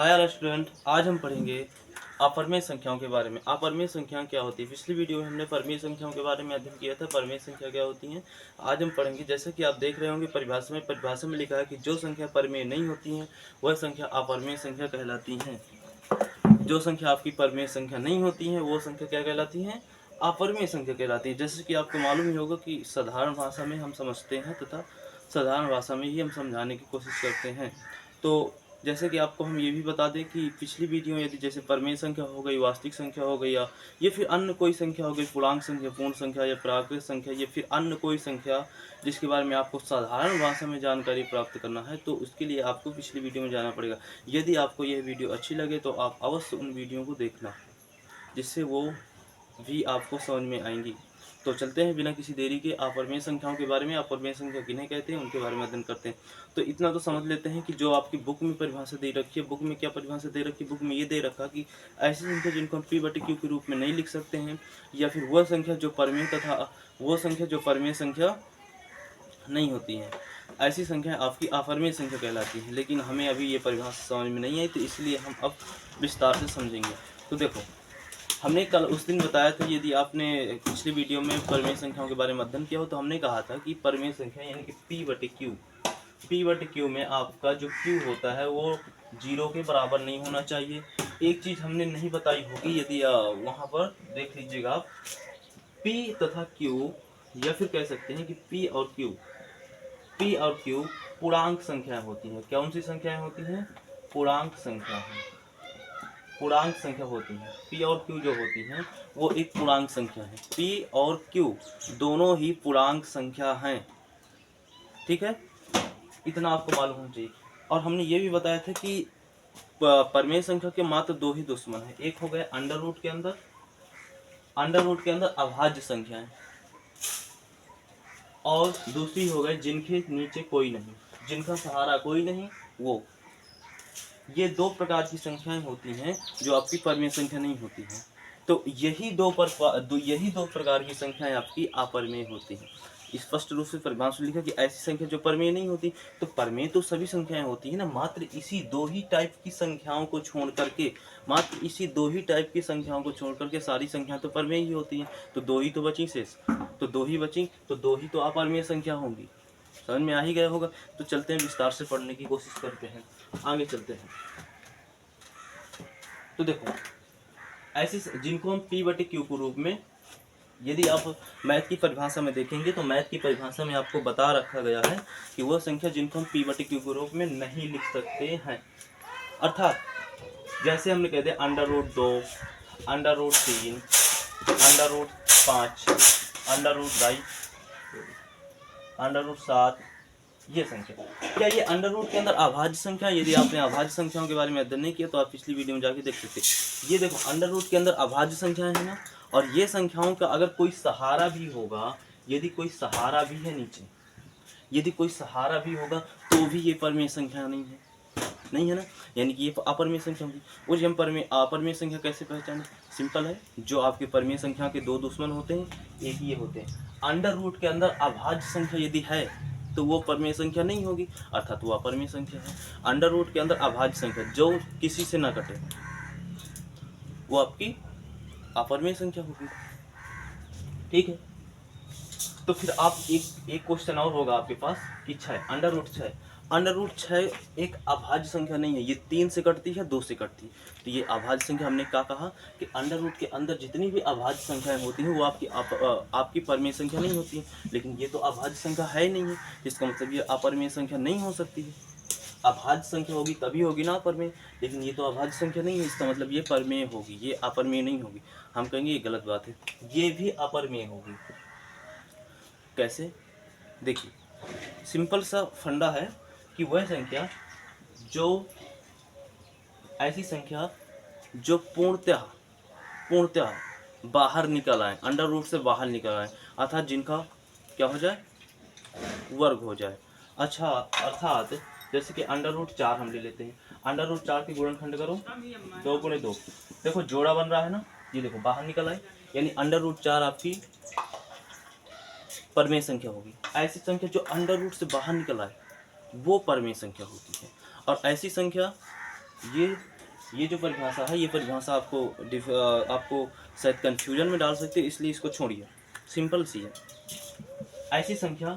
Hi student, आज हम पढ़ेंगे अपरिमेय संख्याओं के बारे में। अपरिमेय संख्याएं क्या होती है? पिछली वीडियो में हमने परिमेय संख्याओं के बारे में अध्ययन किया था। परिमेय संख्या क्या होती हैं आज हम पढ़ेंगे। जैसे कि आप देख रहे होंगे परिभाषा में लिखा है कि जो संख्या परिमेय नहीं होती हैं वह संख्या अपरिमेय संख्या कहलाती हैं। जो संख्या आपकी परिमेय संख्या नहीं होती है वो संख्या क्या कहलाती है? अपरिमेय संख्या कहलाती है। जैसे कि आपको मालूम ही होगा कि साधारण भाषा में हम समझते हैं तथा साधारण भाषा में ही हम समझाने की कोशिश करते हैं। तो जैसे कि आपको हम ये भी बता दें कि पिछली वीडियो में यदि जैसे परिमेय संख्या हो गई, वास्तविक संख्या हो गई, या फिर अन्य कोई संख्या हो गई, पूर्णांक संख्या, पूर्ण संख्या या प्राकृत संख्या, या फिर अन्य कोई संख्या जिसके बारे में आपको साधारण भाषा में जानकारी प्राप्त करना है, तो उसके लिए आपको पिछली वीडियो में जाना पड़ेगा। यदि आपको यह वीडियो अच्छी लगे तो आप अवश्य उन वीडियो को देखना, जिससे वो भी आपको समझ में आएंगी। तो चलते हैं बिना किसी देरी के अपरिमेय संख्याओं के बारे में। अपरिमेय संख्या किन्हें कहते हैं उनके बारे में अध्ययन करते हैं। तो इतना तो समझ लेते हैं कि जो आपकी बुक में परिभाषा दे रखी है, बुक में क्या परिभाषा दे रखी है? बुक में ये दे रखा कि ऐसी संख्या जिनको हम p/q के रूप में नहीं लिख सकते हैं, या फिर वह संख्या जो परिमेय तथा वो संख्या जो परिमेय संख्या नहीं होती है, ऐसी संख्या आपकी अपरिमेय संख्या कहलाती है। लेकिन हमें अभी ये परिभाषा समझ में नहीं आई, तो इसलिए हम अब विस्तार से समझेंगे। तो देखो, हमने कल उस दिन बताया था, यदि आपने पिछली वीडियो में परिमेय संख्याओं के बारे में अध्ययन किया हो, तो हमने कहा था कि परिमेय संख्या यानी कि p/q में आपका जो q होता है वो 0 के बराबर नहीं होना चाहिए। एक चीज़ हमने नहीं बताई होगी, यदि वहाँ पर देख लीजिएगा आप, p तथा q, या फिर कह सकते हैं कि p और q पूर्णांक संख्याएं होती हैं। कौन सी संख्याएं होती हैं? पूर्णांक संख्या है। पूर्णांक संख्या होती है। p और q जो होती हैं वो एक पूर्णांक संख्या है। p और q दोनों ही पूर्णांक संख्या हैं। ठीक है, इतना आपको मालूम होना चाहिए। और हमने ये भी बताया था कि परिमेय संख्या के मात्र दो ही दुश्मन हैं। एक हो गए अंडर रूट के अंदर अभाज्य संख्याएं, और दूसरी हो गए जिनके नीचे कोई नहीं, जिनका सहारा कोई नहीं, वो। ये दो प्रकार की संख्याएं होती हैं जो आपकी परिमेय संख्या नहीं होती हैं। तो यही दो प्रकार की संख्याएं आपकी अपरिमेय होती हैं। स्पष्ट रूप से परिभाषा लिखा कि ऐसी संख्या जो परिमेय नहीं होती। तो परिमेय तो सभी संख्याएं होती हैं ना, मात्र इसी दो ही टाइप की संख्याओं को छोड़ करके सारी संख्याएं तो परिमेय ही होती हैं। तो दो ही तो बची शेष, तो दो ही तो अपरिमेय संख्या होंगी। समझ में आ ही गया होगा। तो चलते हैं विस्तार से पढ़ने की कोशिश करते हैं, आगे चलते हैं। तो देखो, ऐसे जिनको हम p/q के रूप में, यदि आप मैथ की परिभाषा में देखेंगे तो मैथ की परिभाषा में आपको बता रखा गया है कि वह संख्या जिनको हम p/q के रूप में नहीं लिख सकते हैं। अर्थात जैसे हमने कह दिया √2, √3, √5, √2, √7, ये संख्या। क्या ये अंडर रूट के अंदर अभाज्य संख्या? यदि आपने अभाज्य संख्याओं के बारे में अध्ययन नहीं किया तो आप पिछली वीडियो में जाके देख सकते हैं। ये देखो, अंडर रूट के अंदर अभाज्य संख्याएं हैं ना, और ये संख्याओं का अगर कोई सहारा भी होगा, यदि कोई सहारा भी है नीचे, यदि कोई सहारा भी होगा तो भी ये परिमेय संख्या नहीं है ना, यानी कि ये अपरिमेय संख्या होगी। और हम अपरिमेय संख्या कैसे पहचाने? सिंपल है, जो आपके परिमेय संख्या के दो दुश्मन होते हैं, एक ये होते हैं। अंडर रूट के अंदर अभाज्य संख्या यदि है तो वो परिमेय संख्या नहीं होगी, अर्थात वो अपरिमेय संख्या है। अंडर रूट के अंदर अभाज्य संख्या जो किसी से ना कटे वो आपकी अपरिमेय संख्या होगी। ठीक है, तो फिर आप एक क्वेश्चन और होगा आपके पास कि 6, अंडर रूट 6 एक अभाज्य संख्या नहीं है। ये 3 से कटती है, 2 से कटती है, तो ये अभाज्य संख्या। हमने क्या कहा कि अंडर रूट के अंदर जितनी भी अभाज्य संख्याएं होती हैं वो आपकी परिमेय संख्या नहीं होती है। लेकिन ये तो अभाज्य संख्या है ही नहीं है, इसका मतलब ये अपरिमेय संख्या नहीं हो सकती है। अभाज्य संख्या होगी तभी होगी ना अपरिमेय, लेकिन ये तो अभाज्य संख्या नहीं है, इसका मतलब ये परिमेय होगी, ये अपरिमेय नहीं होगी। हम कहेंगे ये गलत बात है, ये भी अपरिमेय होगी। कैसे? देखिए, सिंपल सा फंडा है कि वह संख्या जो ऐसी संख्या जो पूर्णतः बाहर निकल आए, अंडर रूट से बाहर निकल आए, अर्थात जिनका क्या हो जाए? वर्ग हो जाए। अच्छा, अर्थात जैसे कि √4 हम ले लेते हैं। √4 के गुणनखंड करो, 2 × 2, देखो जोड़ा बन रहा है ना, ये देखो बाहर निकल आए, यानी √4 आपकी परिमेय संख्या होगी। ऐसी संख्या जो अंडर रूट से बाहर निकल आए वो परिमेय संख्या होती है। और ऐसी संख्या ये ये जो परिभाषा है, ये परिभाषा आपको शायद कन्फ्यूजन में डाल सकते हैं, इसलिए इसको छोड़िए, सिंपल सी है। ऐसी संख्या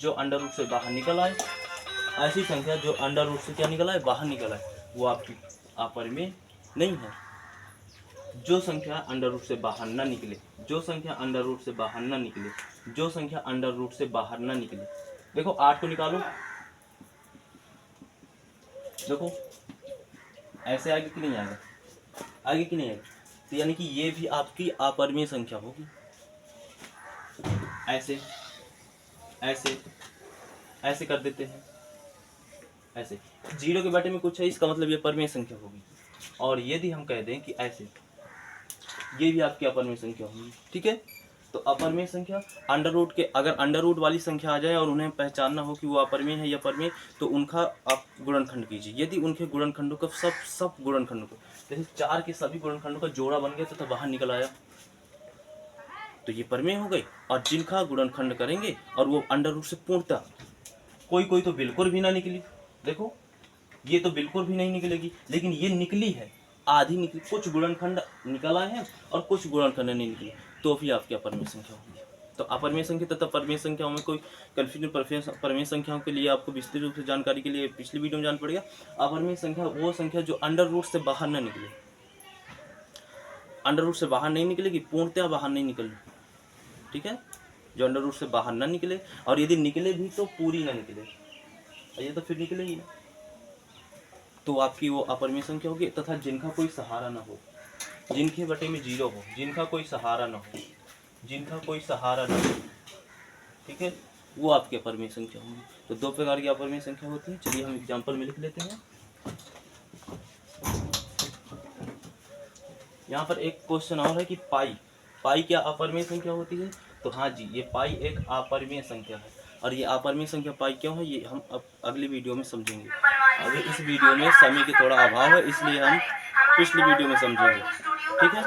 जो अंडर रूट से बाहर निकल आए, ऐसी संख्या जो अंडर रूट से क्या निकल आए, बाहर निकल आए, वो आपकी अपरिमेय नहीं है। जो संख्या अंडर रूट से बाहर ना निकले, जो संख्या अंडर रूट से बाहर ना निकले, जो संख्या अंडर रूट से बाहर ना निकले। देखो 8 को निकालो, देखो ऐसे आगे कि नहीं आएगा, आगे कि नहीं आएगा, तो यानी कि ये भी आपकी अपरिमेय संख्या होगी। ऐसे ऐसे ऐसे कर देते हैं, ऐसे 0 के बटे में कुछ है, इसका मतलब ये परिमेय संख्या होगी। और यदि हम कह दें कि ऐसे, ये भी आपकी अपरिमेय संख्या होगी, ठीक है। तो अपरिमेय संख्या अंडर रूट के, अगर अंडर रूट वाली संख्या आ जाए और उन्हें पहचानना हो कि वो अपरिमेय है या परिमेय, तो उनका आप गुणनखंड कीजिए। यदि उनके गुणनखंडों का सब गुणनखंडों को, जैसे 4 के सभी गुणनखंडों का जोड़ा बन गया तथा बाहर निकल आया, तो ये परिमेय हो गई। और जिनका गुणनखंड करेंगे और वो अंडर रूट से पूर्णतः, कोई तो बिल्कुल भी ना निकली, देखो ये तो बिल्कुल भी नहीं निकलेगी, लेकिन ये निकली है, आधी निकली, कुछ गुणनखंड निकल आए हैं और कुछ गुणनखंड नहीं निकले, तो भी आपकी अपरिमेय संख्या होगी। तो अपरिमेय संख्या तथा परिमेय संख्याओं में कोई कन्फ्यूजन, परिमेय संख्याओं के लिए आपको विस्तृत रूप से जानकारी के लिए पिछली वीडियो में जान पड़ेगा। अपरिमेय संख्या वो संख्या जो अंडर रूट से बाहर न निकले, अंडर रूट से बाहर नहीं निकलेगी, पूर्णतः बाहर नहीं निकलेगी, ठीक है, जो अंडर रूट से बाहर ना निकले, और यदि निकले भी तो पूरी ना निकले, ये तो फिर निकलेगी ना, तो आपकी वो अपरिमेय संख्या होगी। तथा जिनका कोई सहारा ना हो, जिनके बटे में 0 हो, जिनका कोई सहारा ना हो, जिनका कोई सहारा ना हो, ठीक है, वो आपकी अपरिमेय संख्या होगी। तो 2 प्रकार की अपरिमेय संख्या होती है। चलिए हम एग्जाम्पल में लिख लेते हैं। यहाँ पर एक क्वेश्चन और है कि पाई क्या अपरिमेय संख्या होती है? तो हाँ जी, ये पाई एक अपरिमेय संख्या है। और ये अपरिमेय संख्या पाई क्यों है, ये हम अब अगली वीडियो में समझेंगे। अभी इस वीडियो में समय की थोड़ा अभाव है, इसलिए हम पिछली वीडियो में समझेंगे, ठीक है।